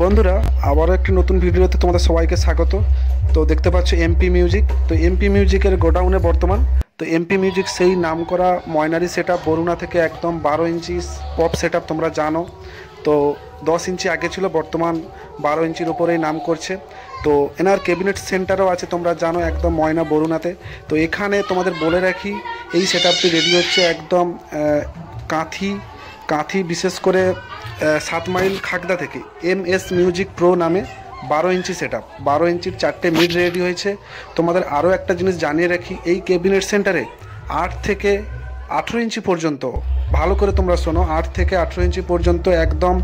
বন্ধুরা আবারও একটি নতুন ভিডিওতে তোমাদের সবাইকে স্বাগত। তো দেখতে পাচ্ছ এমপি মিউজিক। তো এমপি মিউজিকের গোডাউনে বর্তমান তো এমপি মিউজিক সেই নামকরা ময়নারি সেটআপ বরুণা থেকে একদম 12 ইঞ্চি পপ সেটআপ তোমরা জানো। তো 10 ইঞ্চি আগে ছিল, বর্তমান 12 ইঞ্চির উপরেই নাম করছে। তো এনার ক্যাবিনেট সেন্টারও আছে তোমরা জানো, একদম ময়না বরুণাতে। তো এখানে তোমাদের বলে রাখি এই সেটআপটি রেডি হচ্ছে একদম কাঁথি বিশেষ করে 7 মাইল খাগদা থেকে MS মিউজিক প্রো নামে 12 ইঞ্চি সেটআপ, 12 ইঞ্চির 4টে মিড রেডি হয়েছে। তোমাদের আরও একটা জিনিস জানিয়ে রাখি, এই ক্যাবিনেট সেন্টারে 8 থেকে 18 ইঞ্চি পর্যন্ত, ভালো করে তোমরা শোনো, 8 থেকে 18 ইঞ্চি পর্যন্ত একদম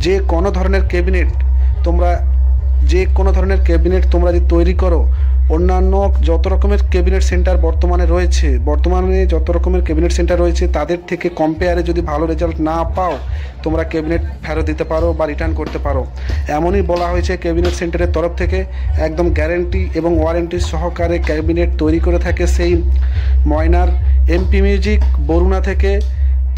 যে কোনো ধরনের ক্যাবিনেট তোমরা যদি তৈরি করো, অন্যান্য যত রকমের ক্যাবিনেট সেন্টার বর্তমানে যত রকমের ক্যাবিনেট সেন্টার রয়েছে তাদের থেকে কম্পেয়ারে যদি ভালো রেজাল্ট না পাও, তোমরা ক্যাবিনেট ফেরত দিতে পারো বা রিটার্ন করতে পারো। এমনই বলা হয়েছে ক্যাবিনেট সেন্টারের তরফ থেকে, একদম গ্যারেন্টি এবং ওয়ারেন্টি সহকারে ক্যাবিনেট তৈরি করে থাকে সেই ময়নার এমপি মিউজিক বরুণা থেকে।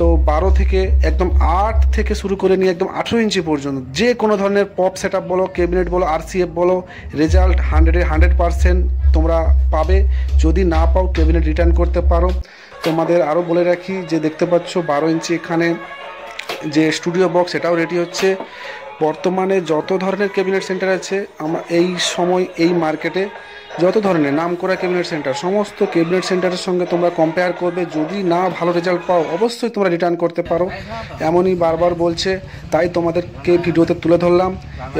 তো 12 থেকে একদম 8 থেকে শুরু করে নিয়ে একদম 18 ইঞ্চি পর্যন্ত যে কোনো ধরনের পপ সেটআপ বলো, ক্যাবিনেট বলো, RCF বলো, রেজাল্ট 100% তোমরা পাবে। যদি না পাও ক্যাবিনেট রিটার্ন করতে পারো। তোমাদের আরও বলে রাখি যে দেখতে পাচ্ছ 12 ইঞ্চি এখানে যে স্টুডিও বক্স, এটাও রেডি হচ্ছে। বর্তমানে যত ধরনের ক্যাবিনেট সেন্টার আছে আমরা এই সময় এই মার্কেটে যত ধরনের নামকরা ক্যাবিনেট সেন্টার, সমস্ত ক্যাবিনেট সেন্টারের সঙ্গে তোমরা কম্পেয়ার করবে। যদি না ভালো রেজাল্ট পাও অবশ্যই তোমরা রিটার্ন করতে পারো, এমনই বারবার বলছে, তাই তোমাদেরকে ভিডিওতে তুলে ধরলাম।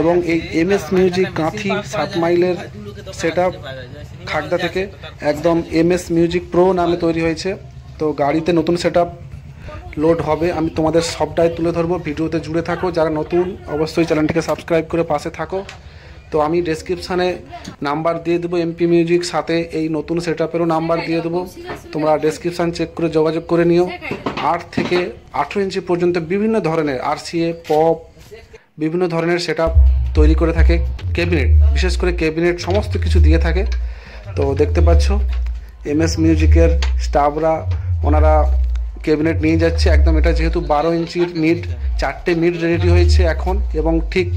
এবং এই MS মিউজিক কাঁথি 7 মাইলের সেটআপ খাগদা থেকে একদম MS মিউজিক প্রো নামে তৈরি হয়েছে। তো গাড়িতে নতুন সেটআপ লোড হবে, আমি তোমাদের সবটাই তুলে ধরবো। ভিডিওতে জুড়ে থাকো, যারা নতুন অবশ্যই চ্যানেলটিকে সাবস্ক্রাইব করে পাশে থাকো। তো আমি ডেসক্রিপশানে নাম্বার দিয়ে দেবো এমপি মিউজিক, সাথে এই নতুন সেটআপেরও নাম্বার দিয়ে দেবো, তোমরা ডেসক্রিপশান চেক করে যোগাযোগ করে নিও। 8 থেকে 18 ইঞ্চি পর্যন্ত বিভিন্ন ধরনের RCA পপ বিভিন্ন ধরনের সেটআপ তৈরি করে থাকে ক্যাবিনেট, বিশেষ করে ক্যাবিনেট সমস্ত কিছু দিয়ে থাকে। তো দেখতে পাচ্ছ MS মিউজিকের স্টাফরা ওনারা ক্যাবিনেট নিয়ে যাচ্ছে একদম। এটা যেহেতু 12 ইঞ্চির মিড, 4টে মিড রেডি হয়েছে এখন, এবং ঠিক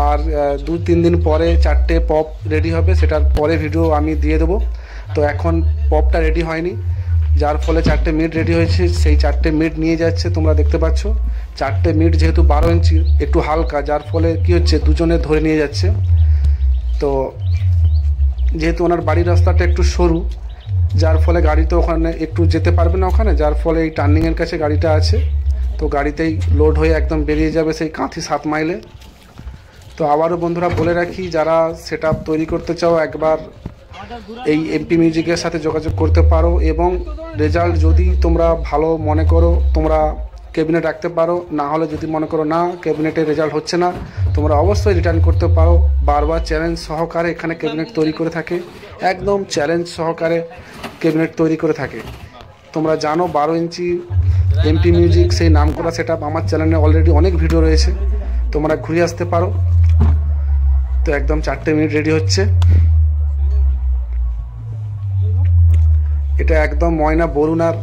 আর 2-3 দিন পরে 4টে পপ রেডি হবে, সেটার পরে ভিডিও আমি দিয়ে দেবো। তো এখন পপটা রেডি হয়নি, যার ফলে 4টে মিড রেডি হয়েছে, সেই 4টে মিড নিয়ে যাচ্ছে। তোমরা দেখতে পাচ্ছ 4টে মিড যেহেতু 12 ইঞ্চি একটু হালকা, যার ফলে কি হচ্ছে দুজনে ধরে নিয়ে যাচ্ছে। তো যেহেতু ওনার বাড়ির রাস্তাটা একটু সরু, যার ফলে গাড়ি তো ওখানে একটু যেতে পারবে না ওখানে, যার ফলে এই টার্নিংয়ের কাছে গাড়িটা আছে। তো গাড়িতেই লোড হয়ে একদম বেরিয়ে যাবে সেই কাঁথি 7 মাইলে। তো আবারও বন্ধুরা বলে রাখি, যারা সেটআপ তৈরি করতে চাও একবার এই এমপি মিউজিকের সাথে যোগাযোগ করতে পারো, এবং রেজাল্ট যদি তোমরা ভালো মনে করো তোমরা ক্যাবিনেট রাখতে পারো, না হলে যদি মনে করো না ক্যাবিনেটের রেজাল্ট হচ্ছে না, তোমরা অবশ্যই রিটার্ন করতে পারো। বারবার চ্যালেঞ্জ সহকারে এখানে ক্যাবিনেট তৈরি করে থাকে, একদম চ্যালেঞ্জ সহকারে ক্যাবিনেট তৈরি করে থাকে। তোমরা জানো 12 ইঞ্চি এমপি মিউজিক সেই নাম করা সেটআপ আমার চ্যানেলে অলরেডি অনেক ভিডিও রয়েছে, তোমরা ঘুরে আসতে পারো। তো একদম 4টে মিনিট রেডি হচ্ছে। এটা একদম ময়না বরুণার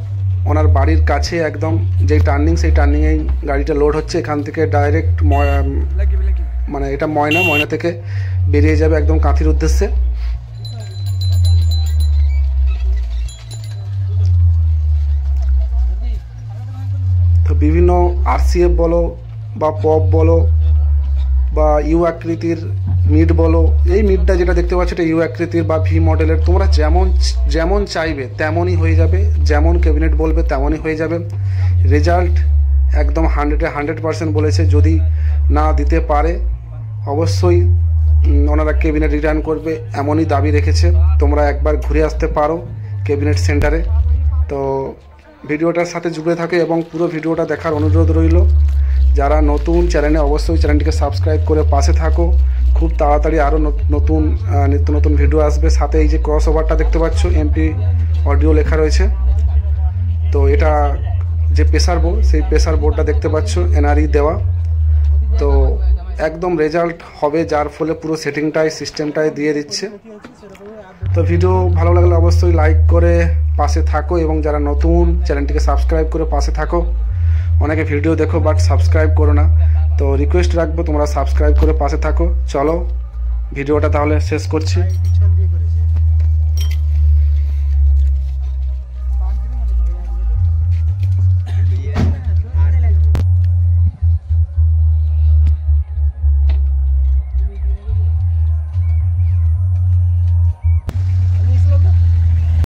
ওনার বাড়ির কাছে, একদম যেই টার্নিং সেই টার্নিংয়েই গাড়িটা লোড হচ্ছে। এখান থেকে ডাইরেক্ট মানে এটা ময়না থেকে বেরিয়ে যাবে একদম কাঁথির উদ্দেশ্যে। তো বিভিন্ন RCF বলো বা পপ বলো বা ইউ আকৃতির মিড বলো, এই মিডটা যেটা দেখতে পাচ্ছ এটা ইউ আকৃতির বা ভি মডেলের, তোমরা যেমন চাইবে তেমনই হয়ে যাবে, যেমন ক্যাবিনেট বলবে তেমনই হয়ে যাবে। রেজাল্ট একদম 100% বলেছে, যদি না দিতে পারে অবশ্যই ওনারা ক্যাবিনেট রিটার্ন করবে, এমনই দাবি রেখেছে। তোমরা একবার ঘুরে আসতে পারো ক্যাবিনেট সেন্টারে। তো ভিডিওটার সাথে জুড়ে থাকে এবং পুরো ভিডিওটা দেখার অনুরোধ রইল। যারা নতুন চ্যানেলে অবশ্যই চ্যানেলটিকে সাবস্ক্রাইব করে পাশে থাকো, খুব তাড়াতাড়ি আরও নিত্য নতুন ভিডিও আসবে। সাথে এই যে ক্রস ওভারটা দেখতে পাচ্ছ এমপি অডিও লেখা রয়েছে, তো এটা যে প্রেসার বোর্ড, সেই প্রেসার বোর্ডটা দেখতে পাচ্ছ NRE দেওয়া। তো একদম রেজাল্ট হবে, যার ফলে পুরো সিস্টেমটাই দিয়ে দিচ্ছে। তো ভিডিও ভালো লাগলে অবশ্যই লাইক করে পাশে থাকো, এবং যারা নতুন চ্যানেলটিকে সাবস্ক্রাইব করে পাশে থাকো। অনেকে ভিডিও দেখো বাট সাবস্ক্রাইব করো না, তো রিকোয়েস্ট রাখবো তোমরা সাবস্ক্রাইব করে পাশে থাকো। চলো ভিডিওটা তাহলে শেষ করছি। পিছন দিয়ে করেছে।